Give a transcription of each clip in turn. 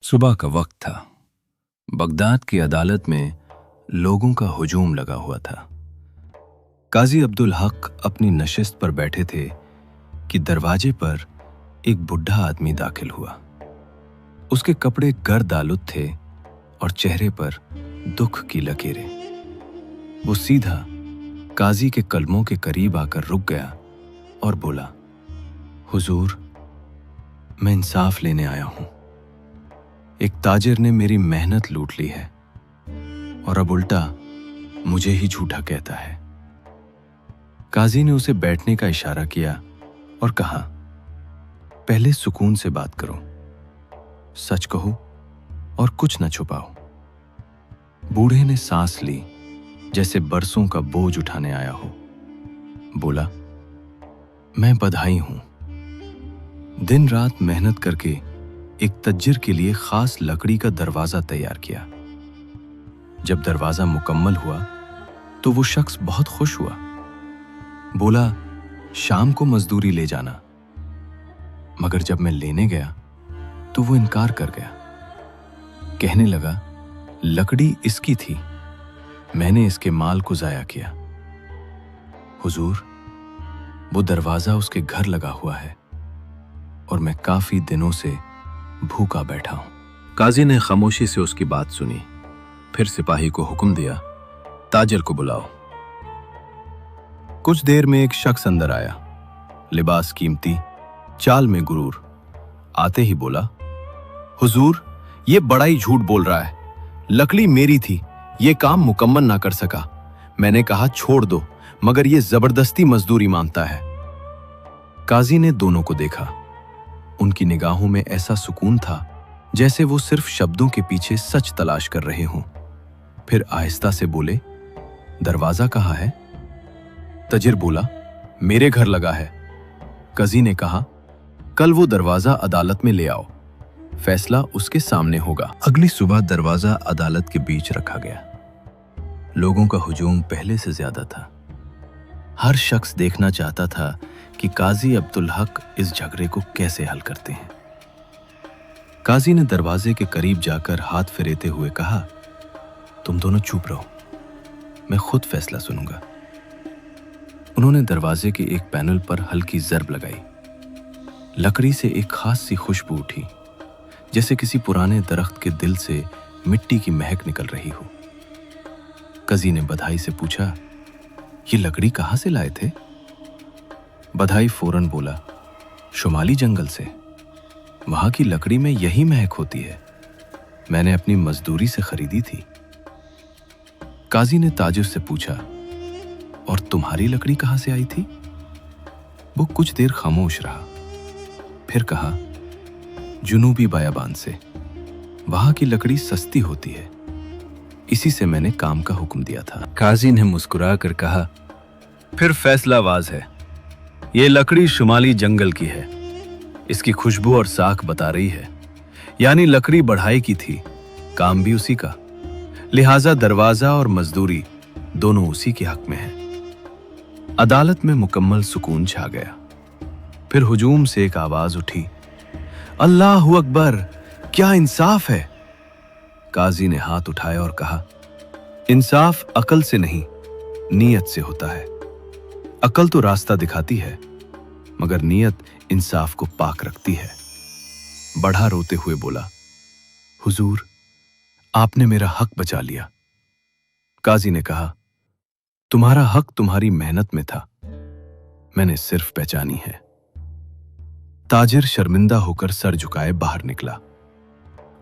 सुबह का वक्त था। बगदाद की अदालत में लोगों का हुजूम लगा हुआ था। काजी अब्दुल हक अपनी नशिस्त पर बैठे थे कि दरवाजे पर एक बुढ़ा आदमी दाखिल हुआ। उसके कपड़े गर्द आलूद थे और चेहरे पर दुख की लकीरें। वो सीधा काजी के कलमों के करीब आकर रुक गया और बोला, हुजूर, मैं इंसाफ लेने आया हूं। एक ताजिर ने मेरी मेहनत लूट ली है और अब उल्टा मुझे ही झूठा कहता है। काजी ने उसे बैठने का इशारा किया और कहा, पहले सुकून से बात करो, सच कहो और कुछ न छुपाओ। बूढ़े ने सांस ली जैसे बरसों का बोझ उठाने आया हो। बोला, मैं बधाई हूं। दिन रात मेहनत करके एक तज्जिर के लिए खास लकड़ी का दरवाजा तैयार किया। जब दरवाजा मुकम्मल हुआ तो वो शख्स बहुत खुश हुआ। बोला, शाम को मजदूरी ले जाना। मगर जब मैं लेने गया तो वो इनकार कर गया। कहने लगा, लकड़ी इसकी थी, मैंने इसके माल को जाया किया। हुजूर, वो दरवाजा उसके घर लगा हुआ है और मैं काफी दिनों से भूखा बैठा हूं। काजी ने खामोशी से उसकी बात सुनी, फिर सिपाही को हुक्म दिया, ताजिर को बुलाओ। कुछ देर में एक शख्स अंदर आया, लिबास कीमती, चाल में गुरूर। आते ही बोला, हुजूर, ये बड़ा ही झूठ बोल रहा है। लकड़ी मेरी थी, ये काम मुकम्मल ना कर सका। मैंने कहा छोड़ दो, मगर ये जबरदस्ती मजदूरी मांगता है। काजी ने दोनों को देखा। उनकी निगाहों में ऐसा सुकून था जैसे वो सिर्फ शब्दों के पीछे सच तलाश कर रहे हों। फिर आहिस्ता से बोले, दरवाजा कहाँ है? तजिर बोला, मेरे घर लगा है। काजी ने कहा, कल वो दरवाजा अदालत में ले आओ, फैसला उसके सामने होगा। अगली सुबह दरवाजा अदालत के बीच रखा गया। लोगों का हुजूम पहले से ज्यादा था। हर शख्स देखना चाहता था कि काजी अब्दुल हक इस झगड़े को कैसे हल करते हैं। काजी ने दरवाजे के करीब जाकर हाथ फेरते हुए कहा, तुम दोनों चुप रहो, मैं खुद फैसला सुनूंगा। उन्होंने दरवाजे के एक पैनल पर हल्की जर्ब लगाई। लकड़ी से एक खास सी खुशबू उठी, जैसे किसी पुराने दरख्त के दिल से मिट्टी की महक निकल रही हो। काजी ने बधाई से पूछा, ये लकड़ी कहां से लाए थे? बधाई फौरन बोला, शुमाली जंगल से। वहां की लकड़ी में यही महक होती है, मैंने अपनी मजदूरी से खरीदी थी। काजी ने ताजिर से पूछा, और तुम्हारी लकड़ी कहां से आई थी? वो कुछ देर खामोश रहा, फिर कहा, जुनूबी बयाबान से। वहां की लकड़ी सस्ती होती है, इसी से मैंने काम का हुक्म दिया था। काजी ने मुस्कुरा कर कहा, फिर फैसलावाज है। ये लकड़ी शुमाली जंगल की है, इसकी खुशबू और साख बता रही है, यानी लकड़ी बढ़ाई की थी, काम भी उसी का, लिहाजा दरवाजा और मजदूरी दोनों उसी के हक में है। अदालत में मुकम्मल सुकून छा गया। फिर हुजूम से एक आवाज उठी, अल्लाहु अकबर, क्या इंसाफ है। काजी ने हाथ उठाया और कहा, इंसाफ अकल से नहीं, नीयत से होता है। अकल तो रास्ता दिखाती है, मगर नीयत इंसाफ को पाक रखती है। बढ़ा रोते हुए बोला, हुजूर, आपने मेरा हक बचा लिया। काजी ने कहा, तुम्हारा हक तुम्हारी मेहनत में था, मैंने सिर्फ पहचानी है। ताजिर शर्मिंदा होकर सर झुकाए बाहर निकला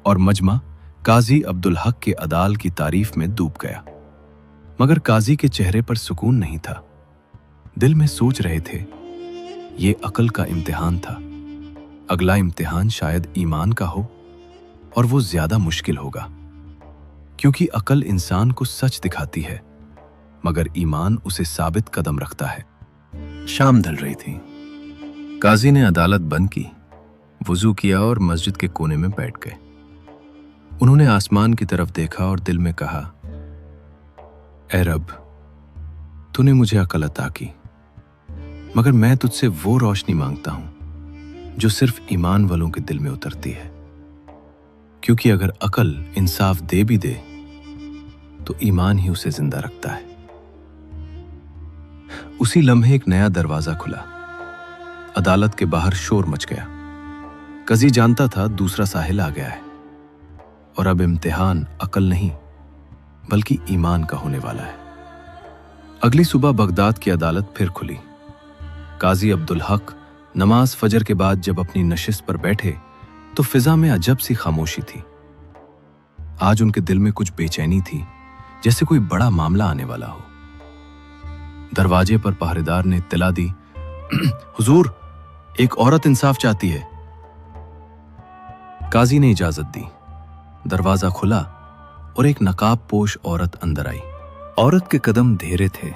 और मजमा काजी अब्दुल हक के अदाल की तारीफ में डूब गया। मगर काजी के चेहरे पर सुकून नहीं था। दिल में सोच रहे थे, ये अकल का इम्तिहान था, अगला इम्तिहान शायद ईमान का हो, और वो ज्यादा मुश्किल होगा, क्योंकि अकल इंसान को सच दिखाती है, मगर ईमान उसे साबित कदम रखता है। शाम ढल रही थी। काजी ने अदालत बंद की, वुजू किया और मस्जिद के कोने में बैठ गए। उन्होंने आसमान की तरफ देखा और दिल में कहा, ऐ रब, तूने मुझे अकल अता की, मगर मैं तुझसे वो रोशनी मांगता हूं जो सिर्फ ईमान वालों के दिल में उतरती है। क्योंकि अगर अकल इंसाफ दे भी दे तो ईमान ही उसे जिंदा रखता है। उसी लम्हे एक नया दरवाजा खुला। अदालत के बाहर शोर मच गया। कजी जानता था दूसरा साहिल आ गया है और अब इम्तिहान अकल नहीं बल्कि ईमान का होने वाला है। अगली सुबह बगदाद की अदालत फिर खुली। काजी अब्दुल हक नमाज फजर के बाद जब अपनी नशिस्त पर बैठे तो फिजा में अजब सी खामोशी थी। आज उनके दिल में कुछ बेचैनी थी, जैसे कोई बड़ा मामला आने वाला हो। दरवाजे पर पहरेदार ने इत्तला दी, हुजूर, एक औरत इंसाफ चाहती है। काजी ने इजाजत दी। दरवाजा खुला और एक नकाब पोश औरत अंदर आई। औरत के कदम धीरे थे,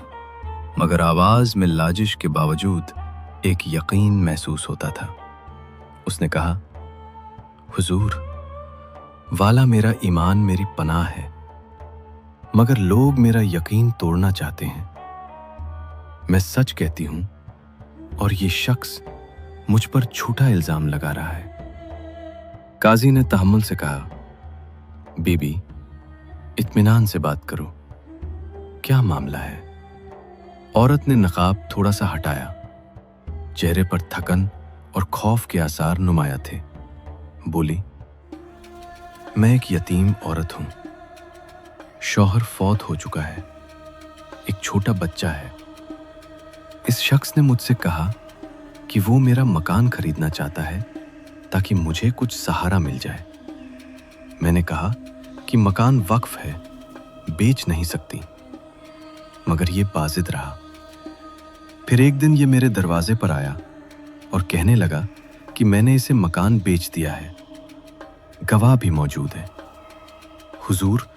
मगर आवाज में लाजिश के बावजूद एक यकीन महसूस होता था। उसने कहा, हुजूर, वाला मेरा ईमान मेरी पनाह है, मगर लोग मेरा यकीन तोड़ना चाहते हैं। मैं सच कहती हूं और ये शख्स मुझ पर झूठा इल्जाम लगा रहा है। काजी ने तहम्मुल से कहा, बीबी, इत्मीनान से बात करो, क्या मामला है? औरत ने नकाब थोड़ा सा हटाया। चेहरे पर थकन और खौफ के आसार नुमाया थे। बोली, मैं एक यतीम औरत हूं। शौहर फौत हो चुका है, एक छोटा बच्चा है। इस शख्स ने मुझसे कहा कि वो मेरा मकान खरीदना चाहता है ताकि मुझे कुछ सहारा मिल जाए। मैंने कहा कि मकान वक्फ है, बेच नहीं सकती, मगर ये बाजिद रहा। फिर एक दिन ये मेरे दरवाजे पर आया और कहने लगा कि मैंने इसे मकान बेच दिया है। गवाह भी मौजूद है। हुजूर,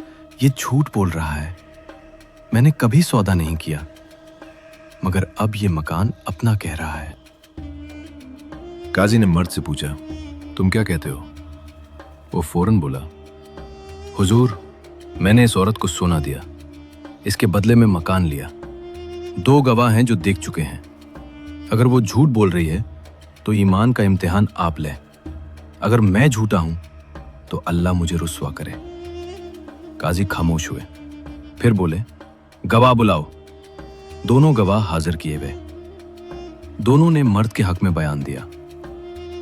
ये झूठ बोल रहा है। मैंने कभी सौदा नहीं किया, मगर अब ये मकान अपना कह रहा है। काजी ने मर्द से पूछा, तुम क्या कहते हो? वो फौरन बोला, हुजूर, मैंने इस औरत को सोना दिया, इसके बदले में मकान लिया। 2 गवाह हैं जो देख चुके हैं। अगर वो झूठ बोल रही है तो ईमान का इम्तिहान आप लें। अगर मैं झूठा हूं तो अल्लाह मुझे रुस्वा करे। काजी खामोश हुए, फिर बोले, गवाह बुलाओ। दोनों गवाह हाजिर किए गए। दोनों ने मर्द के हक में बयान दिया।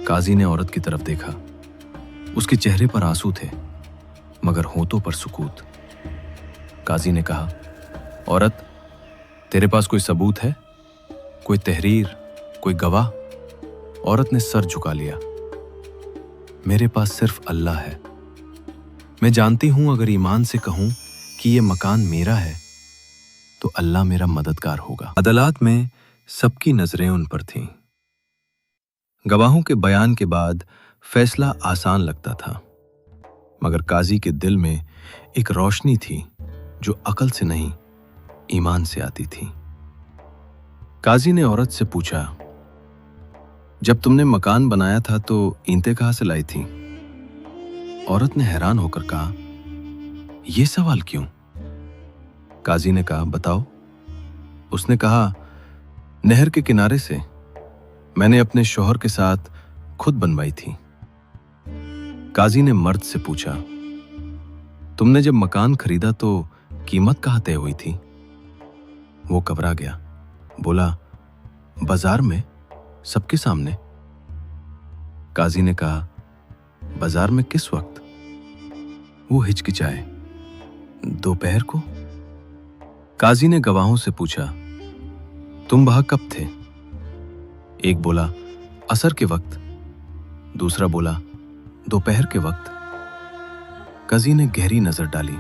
काजी ने औरत की तरफ देखा। उसके चेहरे पर आंसू थे, मगर होंठों पर सुकूत। काजी ने कहा, औरत, तेरे पास कोई सबूत है? कोई तहरीर, कोई गवाह? औरत ने सर झुका लिया। मेरे पास सिर्फ अल्लाह है। मैं जानती हूं अगर ईमान से कहूं कि यह मकान मेरा है तो अल्लाह मेरा मददगार होगा। अदालत में सबकी नजरें उन पर थीं। गवाहों के बयान के बाद फैसला आसान लगता था, मगर काजी के दिल में एक रोशनी थी जो अकल से नहीं, ईमान से आती थी। काजी ने औरत से पूछा, जब तुमने मकान बनाया था तो ईंटें कहां से लाई थी? औरत ने हैरान होकर कहा, यह सवाल क्यों? काजी ने कहा, बताओ। उसने कहा, नहर के किनारे से। मैंने अपने शौहर के साथ खुद बनवाई थी। काजी ने मर्द से पूछा, तुमने जब मकान खरीदा तो कीमत कहां तय हुई थी? वो घबरा गया, बोला, बाजार में, सबके सामने। काजी ने कहा, बाजार में किस वक्त? वो हिचकिचाए, दोपहर को। काजी ने गवाहों से पूछा, तुम वहां कब थे? एक बोला, असर के वक्त। दूसरा बोला, दोपहर के वक्त। काजी ने गहरी नजर डाली,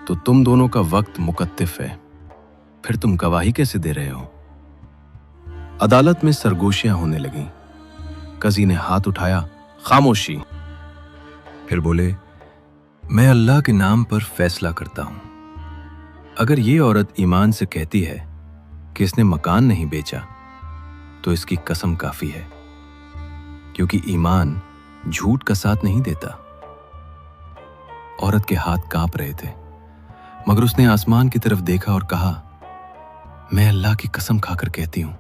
तो तुम दोनों का वक्त मुकत्तिफ है, फिर तुम गवाही कैसे दे रहे हो? अदालत में सरगोशियां होने लगीं। काजी ने हाथ उठाया, खामोशी। फिर बोले, मैं अल्लाह के नाम पर फैसला करता हूं। अगर ये औरत ईमान से कहती है कि इसने मकान नहीं बेचा तो इसकी कसम काफी है, क्योंकि ईमान झूठ का साथ नहीं देता। औरत के हाथ कांप रहे थे, मगर उसने आसमान की तरफ देखा और कहा, मैं अल्लाह की कसम खाकर कहती हूं,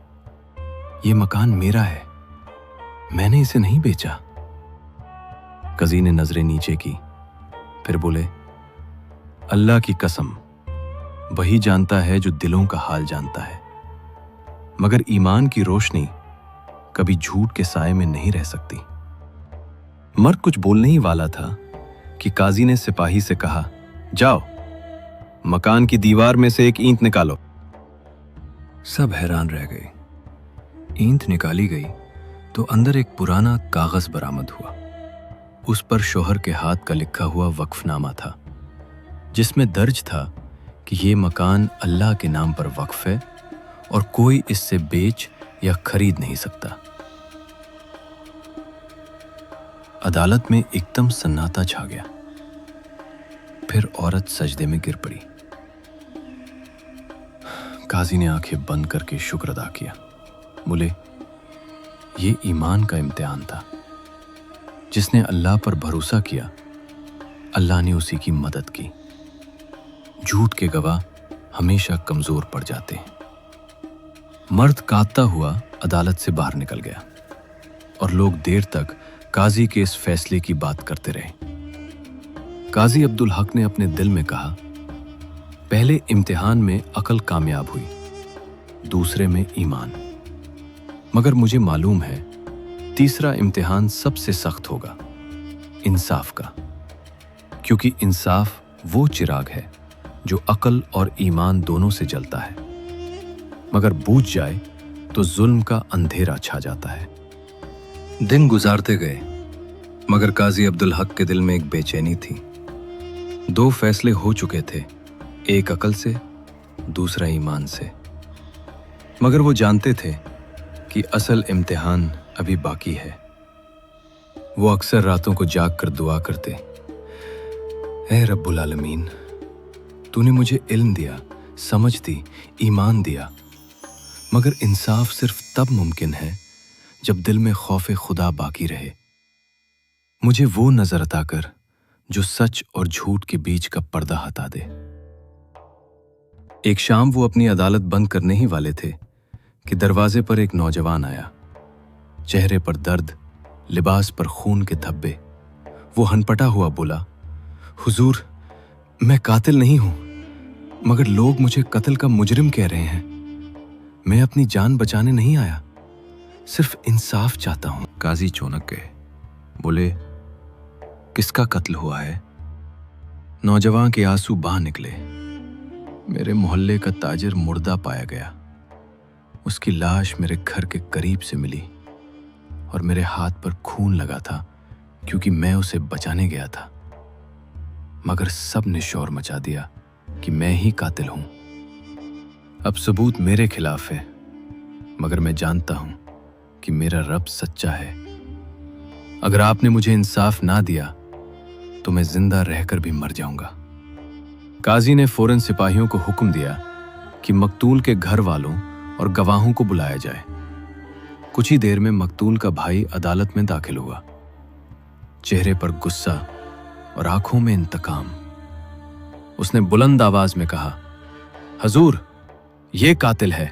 यह मकान मेरा है, मैंने इसे नहीं बेचा। काजी ने नजरें नीचे की, फिर बोले, अल्लाह की कसम, वही जानता है जो दिलों का हाल जानता है, मगर ईमान की रोशनी कभी झूठ के साए में नहीं रह सकती। मर्द कुछ बोलने ही वाला था कि काजी ने सिपाही से कहा, जाओ मकान की दीवार में से एक ईंट निकालो। सब हैरान रह गए। ईंट निकाली गई तो अंदर एक पुराना कागज बरामद हुआ। उस पर शोहर के हाथ का लिखा हुआ वक्फनामा था, जिसमें दर्ज था कि ये मकान अल्लाह के नाम पर वक्फ है और कोई इससे बेच या खरीद नहीं सकता। अदालत में एकदम सन्नाटा छा गया। फिर औरत सजदे में गिर पड़ी। काजी ने आंखें बंद करके शुक्र अदा किया। बोले, ये ईमान का इम्तिहान था। जिसने अल्लाह पर भरोसा किया, अल्लाह ने उसी की मदद की। झूठ के गवाह हमेशा कमजोर पड़ जाते हैं। मर्द कांपता हुआ अदालत से बाहर निकल गया और लोग देर तक काजी के इस फैसले की बात करते रहे। काजी अब्दुल हक ने अपने दिल में कहा, पहले इम्तिहान में अकल कामयाब हुई, दूसरे में ईमान, मगर मुझे मालूम है तीसरा इम्तिहान सबसे सख्त होगा, इंसाफ का, क्योंकि इंसाफ वो चिराग है जो अकल और ईमान दोनों से जलता है, मगर बूझ जाए तो जुल्म का अंधेरा छा जाता है। दिन गुजारते गए, मगर काजी अब्दुल हक के दिल में एक बेचैनी थी। दो फैसले हो चुके थे, एक अकल से, दूसरा ईमान से, मगर वो जानते थे कि असल इम्तिहान अभी बाकी है। वो अक्सर रातों को जाग कर दुआ करते, ऐ रब्बुल आलमीन, तूने मुझे इल्म दिया, समझ दी, ईमान दिया, मगर इंसाफ सिर्फ तब मुमकिन है जब दिल में खौफ खुदा बाकी रहे। मुझे वो नजर अता कर जो सच और झूठ के बीच का पर्दा हटा दे। एक शाम वो अपनी अदालत बंद करने ही वाले थे कि दरवाजे पर एक नौजवान आया। चेहरे पर दर्द, लिबास पर खून के धब्बे। वो हनपटा हुआ बोला, हुजूर, मैं कातिल नहीं हूं, मगर लोग मुझे कत्ल का मुजरिम कह रहे हैं। मैं अपनी जान बचाने नहीं आया, सिर्फ इंसाफ चाहता हूं। काजी चौंक गए। बोले, किसका कत्ल हुआ है? नौजवान के आंसू बहा निकले। मेरे मोहल्ले का ताजिर मुर्दा पाया गया। उसकी लाश मेरे घर के करीब से मिली और मेरे हाथ पर खून लगा था क्योंकि मैं उसे बचाने गया था, मगर सब ने शोर मचा दिया कि मैं ही कातिल हूं। अब सबूत मेरे खिलाफ है, मगर मैं जानता हूं कि मेरा रब सच्चा है। अगर आपने मुझे इंसाफ ना दिया तो मैं जिंदा रहकर भी मर जाऊंगा। काजी ने फौरन सिपाहियों को हुक्म दिया कि मकतूल के घर वालों और गवाहों को बुलाया जाए। कुछ ही देर में मकतूल का भाई अदालत में दाखिल हुआ। चेहरे पर गुस्सा और आंखों में इंतकाम। उसने बुलंद आवाज में कहा, हजूर, ये कातिल है।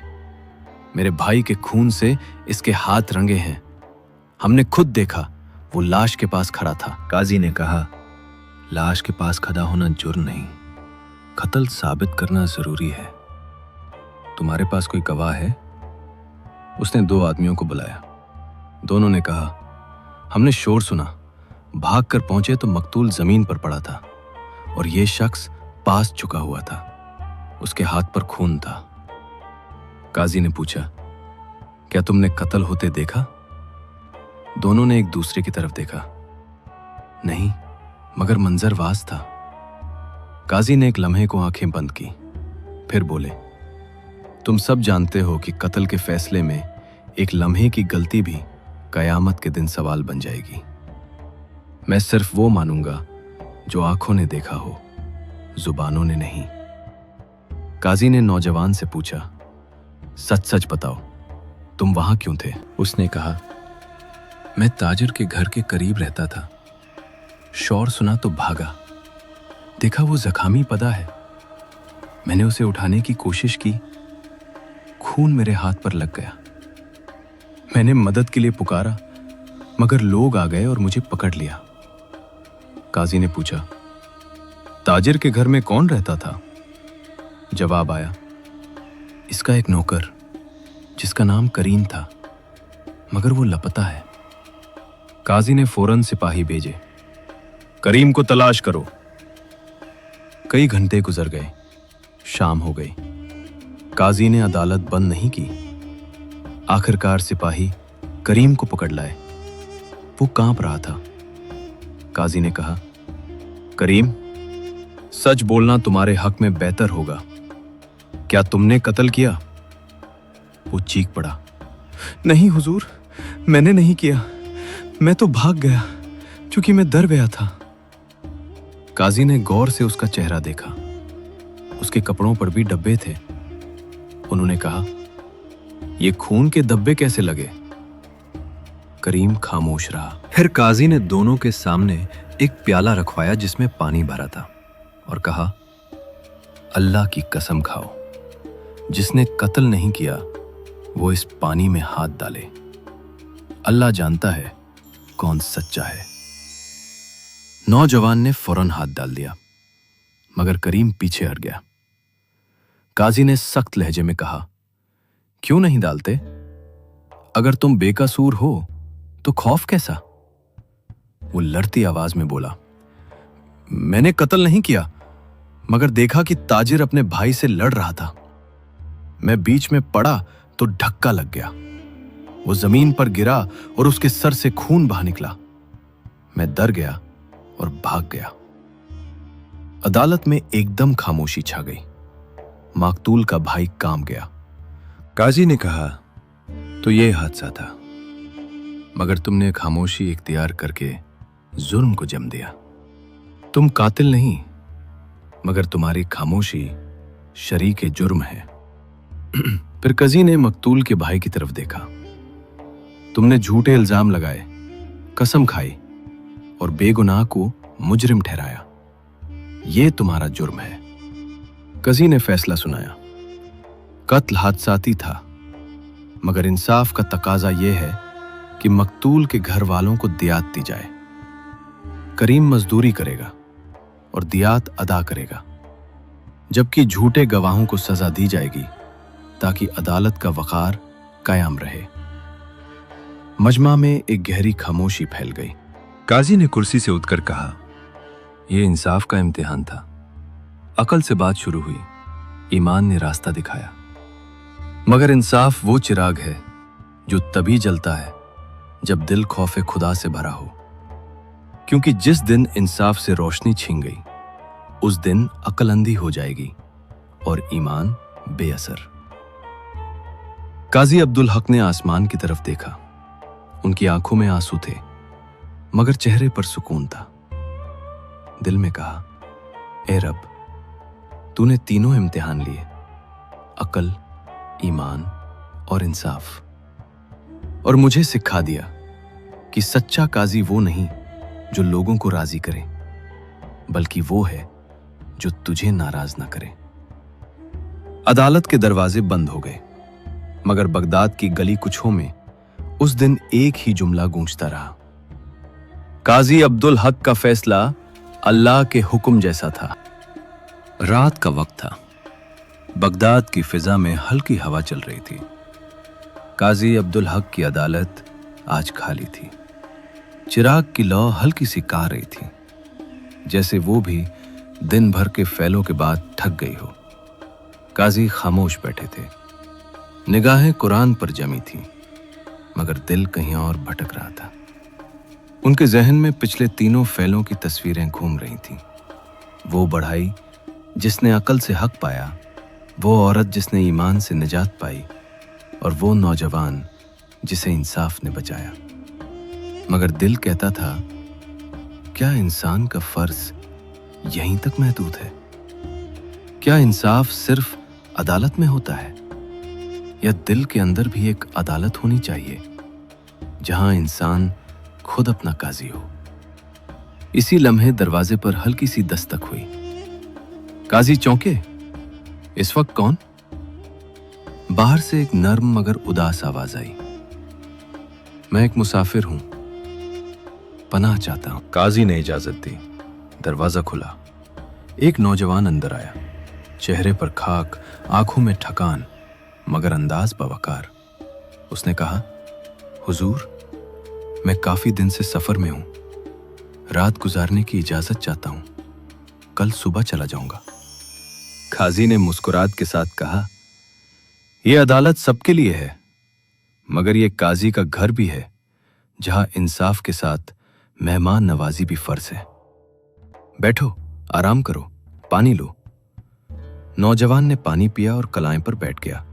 मेरे भाई के खून से इसके हाथ रंगे हैं। हमने खुद देखा, वो लाश के पास खड़ा था। काजी ने कहा, लाश के पास खड़ा होना जुर्म नहीं, कत्ल साबित करना जरूरी है। तुम्हारे पास कोई गवाह है? उसने दो आदमियों को बुलाया। दोनों ने कहा, हमने शोर सुना, भाग कर पहुंचे तो मकतूल जमीन पर पड़ा था और ये शख्स पास झुका हुआ था। उसके हाथ पर खून था। काजी ने पूछा, क्या तुमने कत्ल होते देखा? दोनों ने एक दूसरे की तरफ देखा। नहीं, मगर मंजरवाज था। काजी ने एक लम्हे को आंखें बंद की, फिर बोले, तुम सब जानते हो कि कत्ल के फैसले में एक लम्हे की गलती भी कयामत के दिन सवाल बन जाएगी। मैं सिर्फ वो मानूंगा जो आंखों ने देखा हो, जुबानों ने नहीं। काजी ने नौजवान से पूछा, सच सच बताओ, तुम वहां क्यों थे? उसने कहा, मैं ताजिर के घर के करीब रहता था। शोर सुना तो भागा, देखा वो जख्मी पड़ा है। मैंने उसे उठाने की कोशिश की, खून मेरे हाथ पर लग गया। मैंने मदद के लिए पुकारा, मगर लोग आ गए और मुझे पकड़ लिया। काजी ने पूछा, ताजिर के घर में कौन रहता था? जवाब आया, इसका एक नौकर जिसका नाम करीम था, मगर वो लापता है। काजी ने फौरन सिपाही भेजे, करीम को तलाश करो। कई घंटे गुजर गए, शाम हो गई। काजी ने अदालत बंद नहीं की। आखिरकार सिपाही करीम को पकड़ लाए। वो कांप रहा था। काजी ने कहा, करीम, सच बोलना तुम्हारे हक में बेहतर होगा। क्या तुमने कत्ल किया? वो चीख पड़ा, नहीं हुजूर, मैंने नहीं किया। मैं तो भाग गया क्योंकि मैं डर गया था। काजी ने गौर से उसका चेहरा देखा। उसके कपड़ों पर भी डब्बे थे। उन्होंने कहा, ये खून के धब्बे कैसे लगे? करीम खामोश रहा। फिर काजी ने दोनों के सामने एक प्याला रखवाया जिसमें पानी भरा था और कहा, अल्लाह की कसम खाओ, जिसने कत्ल नहीं किया वो इस पानी में हाथ डाले। अल्लाह जानता है कौन सच्चा है। नौजवान ने फौरन हाथ डाल दिया, मगर करीम पीछे हट गया। काजी ने सख्त लहजे में कहा, क्यों नहीं डालते? अगर तुम बेकसूर हो तो खौफ कैसा? वो लड़ती आवाज में बोला, मैंने कत्ल नहीं किया, मगर देखा कि ताजिर अपने भाई से लड़ रहा था। मैं बीच में पड़ा तो धक्का लग गया। वो जमीन पर गिरा और उसके सर से खून बहा निकला। मैं डर गया और भाग गया। अदालत में एकदम खामोशी छा गई। माकतूल का भाई कांप गया। काजी ने कहा, तो ये हादसा था, मगर तुमने खामोशी इख्तियार करके जुर्म को जम दिया। तुम कातिल नहीं, मगर तुम्हारी खामोशी शरीके जुर्म है। फिर काजी ने मकतूल के भाई की तरफ देखा। तुमने झूठे इल्जाम लगाए, कसम खाई और बेगुनाह को मुजरिम ठहराया। यह तुम्हारा जुर्म है। काजी ने फैसला सुनाया, कत्ल हादसाती था, मगर इंसाफ का तकाजा यह है कि मकतूल के घर वालों को दियात दी जाए। करीम मजदूरी करेगा और दियात अदा करेगा, जबकि झूठे गवाहों को सजा दी जाएगी ताकि अदालत का वकार कायम रहे। मजमा में एक गहरी खामोशी फैल गई। काजी ने कुर्सी से उठकर कहा, यह इंसाफ का इम्तिहान था। अकल से बात शुरू हुई, ईमान ने रास्ता दिखाया। मगर इंसाफ वो चिराग है जो तभी जलता है जब दिल खौफे खुदा से भरा हो, क्योंकि जिस दिन इंसाफ से रोशनी छीन गई उस दिन अक्ल अंधी हो जाएगी और ईमान बेअसर। काजी अब्दुल हक ने आसमान की तरफ देखा। उनकी आंखों में आंसू थे, मगर चेहरे पर सुकून था। दिल में कहा, ए रब, तूने तीनों इम्तिहान लिए, अकल, ईमान और इंसाफ, और मुझे सिखा दिया कि सच्चा काजी वो नहीं जो लोगों को राजी करे, बल्कि वो है जो तुझे नाराज ना करे। अदालत के दरवाजे बंद हो गए, मगर बगदाद की गली कुछों में उस दिन एक ही जुमला गूंजता रहा, काजी अब्दुल हक का फैसला अल्लाह के हुक्म जैसा था। रात का वक्त था। बगदाद की फिजा में हल्की हवा चल रही थी। काजी अब्दुल हक की अदालत आज खाली थी। चिराग की लौ हल्की सी काह रही थी, जैसे वो भी दिन भर के फैलों के बाद थक गई हो। काजी खामोश बैठे थे। निगाहें कुरान पर जमी थी, मगर दिल कहीं और भटक रहा था। उनके जहन में पिछले तीनों फैलों की तस्वीरें घूम रही थीं। वो बढ़ाई जिसने अकल से हक पाया, वो औरत जिसने ईमान से निजात पाई, और वो नौजवान जिसे इंसाफ ने बचाया। मगर दिल कहता था, क्या इंसान का फर्ज यहीं तक महदूद है? क्या इंसाफ सिर्फ अदालत में होता है, या दिल के अंदर भी एक अदालत होनी चाहिए जहां इंसान खुद अपना काजी हो? इसी लम्हे दरवाजे पर हल्की सी दस्तक हुई। काजी चौंके। इस वक्त कौन? बाहर से एक नर्म मगर उदास आवाज आई। मैं एक मुसाफिर हूं, पनाह चाहता हूं। काजी ने इजाजत दी। दरवाजा खुला। एक नौजवान अंदर आया, चेहरे पर खाक, आंखों में ठकान, मगर अंदाज बवकार। उसने कहा, हुजूर, मैं काफी दिन से सफर में हूं, रात गुजारने की इजाजत चाहता हूं, कल सुबह चला जाऊंगा। काजी ने मुस्कुराहट के साथ कहा, यह अदालत सबके लिए है, मगर यह काजी का घर भी है, जहां इंसाफ के साथ मेहमान नवाजी भी फर्ज है। बैठो, आराम करो, पानी लो। नौजवान ने पानी पिया और कलाएं पर बैठ गया।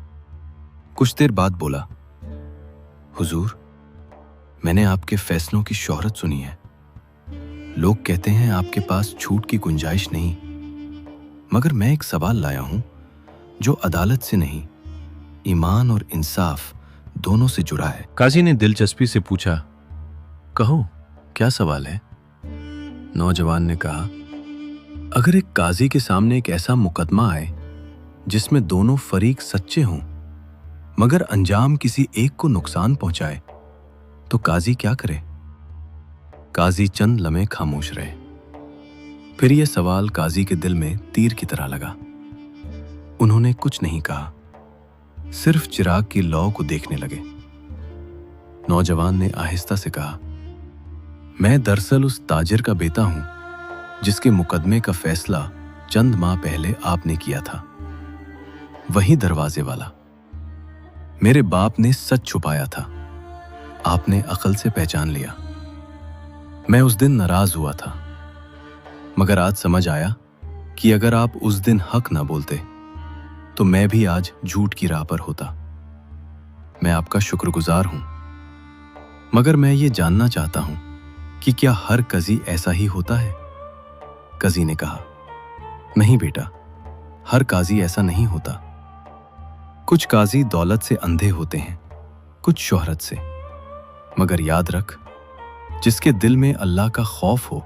कुछ देर बाद बोला, हुजूर, मैंने आपके फैसलों की शोहरत सुनी है। लोग कहते हैं आपके पास छूट की गुंजाइश नहीं, मगर मैं एक सवाल लाया हूं जो अदालत से नहीं, ईमान और इंसाफ दोनों से जुड़ा है। काजी ने दिलचस्पी से पूछा, कहो, क्या सवाल है? नौजवान ने कहा, अगर एक काजी के सामने एक ऐसा मुकदमा आए जिसमें दोनों फरीक सच्चे हों, मगर अंजाम किसी एक को नुकसान पहुंचाए, तो काजी क्या करे? काजी चंद लम्हे खामोश रहे। फिर यह सवाल काजी के दिल में तीर की तरह लगा। उन्होंने कुछ नहीं कहा, सिर्फ चिराग की लौ को देखने लगे। नौजवान ने आहिस्ता से कहा, मैं दरअसल उस ताजिर का बेटा हूं जिसके मुकदमे का फैसला चंद माह पहले आपने किया था। वही दरवाजे वाला। मेरे बाप ने सच छुपाया था, आपने अकल से पहचान लिया। मैं उस दिन नाराज हुआ था, मगर आज समझ आया कि अगर आप उस दिन हक ना बोलते तो मैं भी आज झूठ की राह पर होता। मैं आपका शुक्रगुजार हूं, मगर मैं ये जानना चाहता हूं कि क्या हर काजी ऐसा ही होता है? काजी ने कहा, नहीं बेटा, हर काजी ऐसा नहीं होता। कुछ काजी दौलत से अंधे होते हैं, कुछ शोहरत से, मगर याद रख, जिसके दिल में अल्लाह का खौफ हो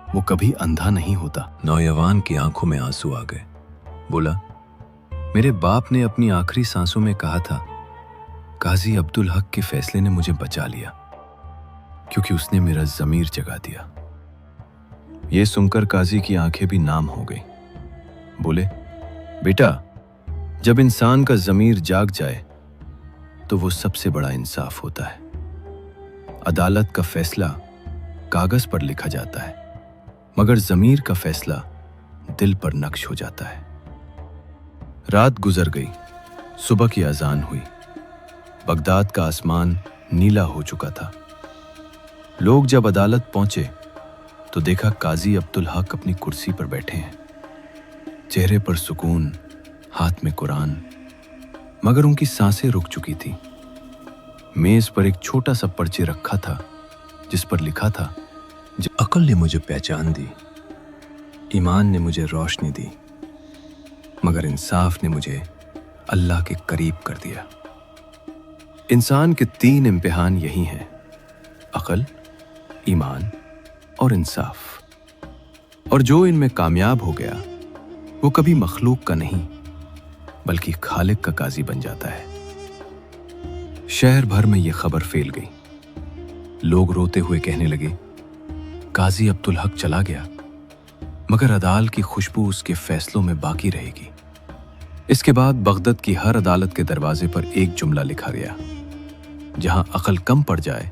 वो कभी अंधा नहीं होता। नौजवान की आंखों में आंसू आ गए। बोला, मेरे बाप ने अपनी आखिरी सांसों में कहा था, काजी अब्दुल हक के फैसले ने मुझे बचा लिया, क्योंकि उसने मेरा ज़मीर जगा दिया। ये सुनकर काजी की आंखें भी नाम हो गई। बोले, बेटा, जब इंसान का ज़मीर जाग जाए तो वो सबसे बड़ा इंसाफ होता है। अदालत का फैसला कागज पर लिखा जाता है, मगर ज़मीर का फैसला दिल पर नक्श हो जाता है। रात गुजर गई, सुबह की अजान हुई। बगदाद का आसमान नीला हो चुका था। लोग जब अदालत पहुंचे तो देखा काजी अब्दुल हक अपनी कुर्सी पर बैठे हैं, चेहरे पर सुकून, हाथ में कुरान, मगर उनकी सांसें रुक चुकी थी। मेज पर एक छोटा सा पर्चे रखा था जिस पर लिखा था, अकल ने मुझे पहचान दी, ईमान ने मुझे रोशनी दी, मगर इंसाफ ने मुझे अल्लाह के करीब कर दिया। इंसान के 3 इम्तिहान यही हैं, अकल, ईमान और इंसाफ। और जो इनमें कामयाब हो गया वो कभी मखलूक का नहीं बल्कि खालिक का काजी बन जाता है। शहर भर में यह खबर फैल गई। लोग रोते हुए कहने लगे, काजी अब्दुल हक चला गया, मगर अदाल की खुशबू उसके फैसलों में बाकी रहेगी। इसके बाद बगदाद की हर अदालत के दरवाजे पर एक जुमला लिखा गया, जहां अकल कम पड़ जाए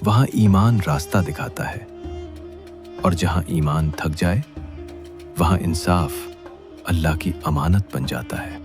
वहां ईमान रास्ता दिखाता है, और जहां ईमान थक जाए वहां इंसाफ अल्लाह की अमानत बन जाता है।